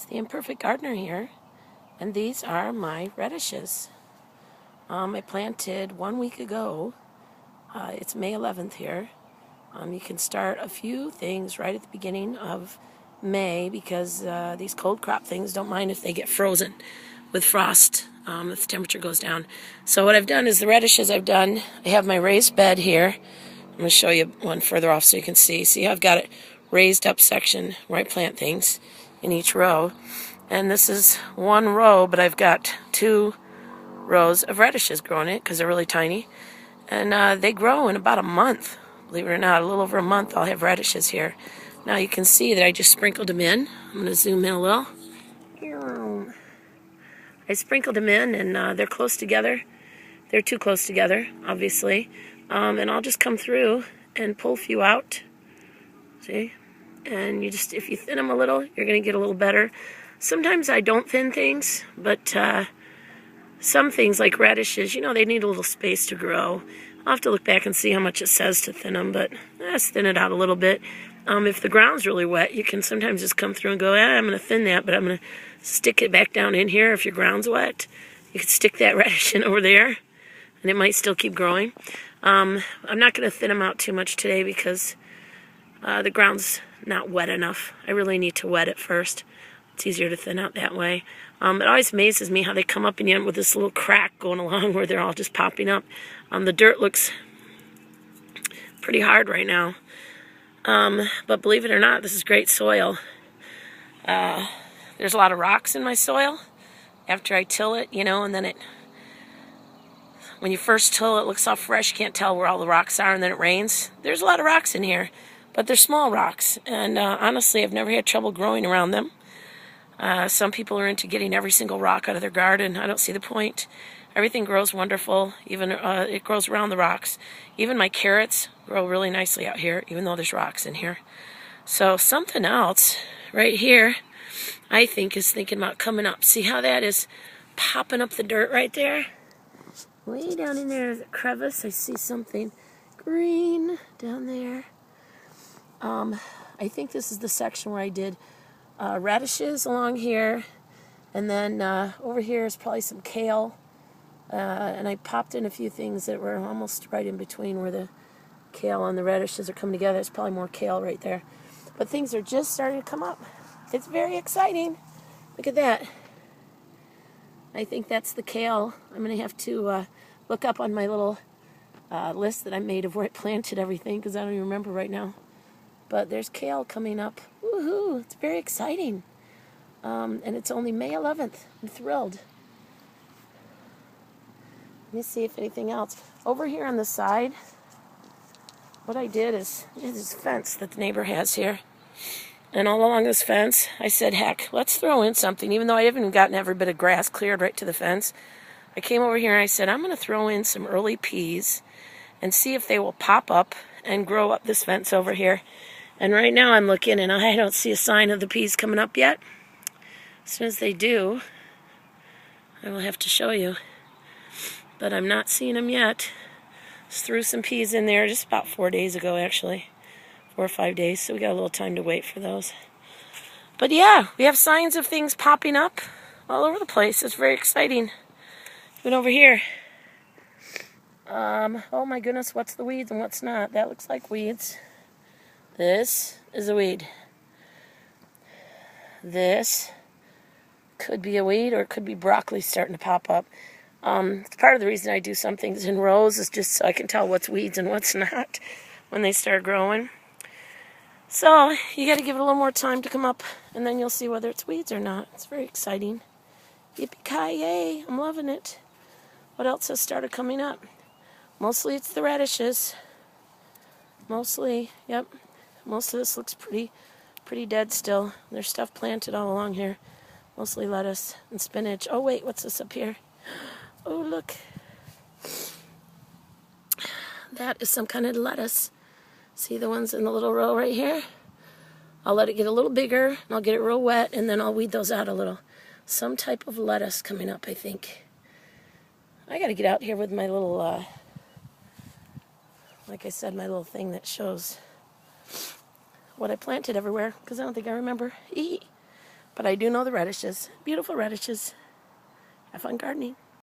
The Imperfect Gardener here, and these are my radishes. I planted 1 week ago. It's May 11th here. You can start a few things right at the beginning of May because these cold crop things don't mind if they get frozen with frost if the temperature goes down. So what I've done is the radishes I have my raised bed here. I'm going to show you one further off so you can see. See, I've got it raised up section where I plant things in each row. And this is one row, but I've got 2 rows of radishes growing in it because they're really tiny. And they grow in about a month. Believe it or not, a little over a month I'll have radishes here. Now you can see that I just sprinkled them in. I'm going to zoom in a little. I sprinkled them in, and they're close together. They're too close together, obviously. And I'll just come through and pull a few out. See? And if you thin them a little, you're going to get a little better. Sometimes I don't thin things, but some things like radishes, they need a little space to grow. I'll have to look back and see how much it says to thin them, but just thin it out a little bit. If the ground's really wet, you can sometimes just come through and go, I'm going to thin that, but I'm going to stick it back down in here if your ground's wet. You can stick that radish in over there, and it might still keep growing. I'm not going to thin them out too much today because the ground's not wet enough. I really need to wet it first. It's easier to thin out that way. It always amazes me how they come up in the end with this little crack going along where they're all just popping up. The dirt looks pretty hard right now. But believe it or not, this is great soil. There's a lot of rocks in my soil after I till it, and then when you first till it, it looks all fresh. You can't tell where all the rocks are, and then it rains. There's a lot of rocks in here, but they're small rocks. And honestly, I've never had trouble growing around them. Some people are into getting every single rock out of their garden. I don't see the point. Everything grows wonderful. Even it grows around the rocks. Even my carrots grow really nicely out here, even though there's rocks in here. So something else right here, I think, is thinking about coming up. See how that is popping up the dirt right there? Way down in there is a crevice. I see something green down there. I think this is the section where I did radishes along here, and then over here is probably some kale, and I popped in a few things that were almost right in between where the kale and the radishes are coming together. It's probably more kale right there, but things are just starting to come up. It's very exciting. Look at that. I think that's the kale. I'm going to have to look up on my little list that I made of where I planted everything because I don't even remember right now. But there's kale coming up. Woohoo! It's very exciting. And it's only May 11th. I'm thrilled. Let me see if anything else. Over here on the side, what I did is this fence that the neighbor has here. And all along this fence, I said, heck, let's throw in something. Even though I haven't gotten every bit of grass cleared right to the fence, I came over here and I said, I'm going to throw in some early peas and see if they will pop up and grow up this fence over here. And right now I'm looking and I don't see a sign of the peas coming up yet. As soon as they do, I will have to show you. But I'm not seeing them yet. Just threw some peas in there just about 4 days ago, actually. 4 or 5 days, so we got a little time to wait for those. But yeah, we have signs of things popping up all over the place. It's very exciting. Even over here. Oh my goodness, what's the weeds and what's not? That looks like weeds. This is a weed. This could be a weed or it could be broccoli starting to pop up. It's part of the reason I do some things in rows is just so I can tell what's weeds and what's not when they start growing. So you got to give it a little more time to come up, and then you'll see whether it's weeds or not. It's very exciting. Yippee-ki-yay! I'm loving it. What else has started coming up? Mostly it's the radishes. Mostly, yep. Most of this looks pretty dead still. There's stuff planted all along here. Mostly lettuce and spinach. Oh wait, what's this up here? Oh look. That is some kind of lettuce. See the ones in the little row right here? I'll let it get a little bigger, and I'll get it real wet, and then I'll weed those out a little. Some type of lettuce coming up, I think. I got to get out here with my little, like I said, my little thing that shows what I planted everywhere, because I don't think I remember. But I do know the radishes. Beautiful radishes. Have fun gardening.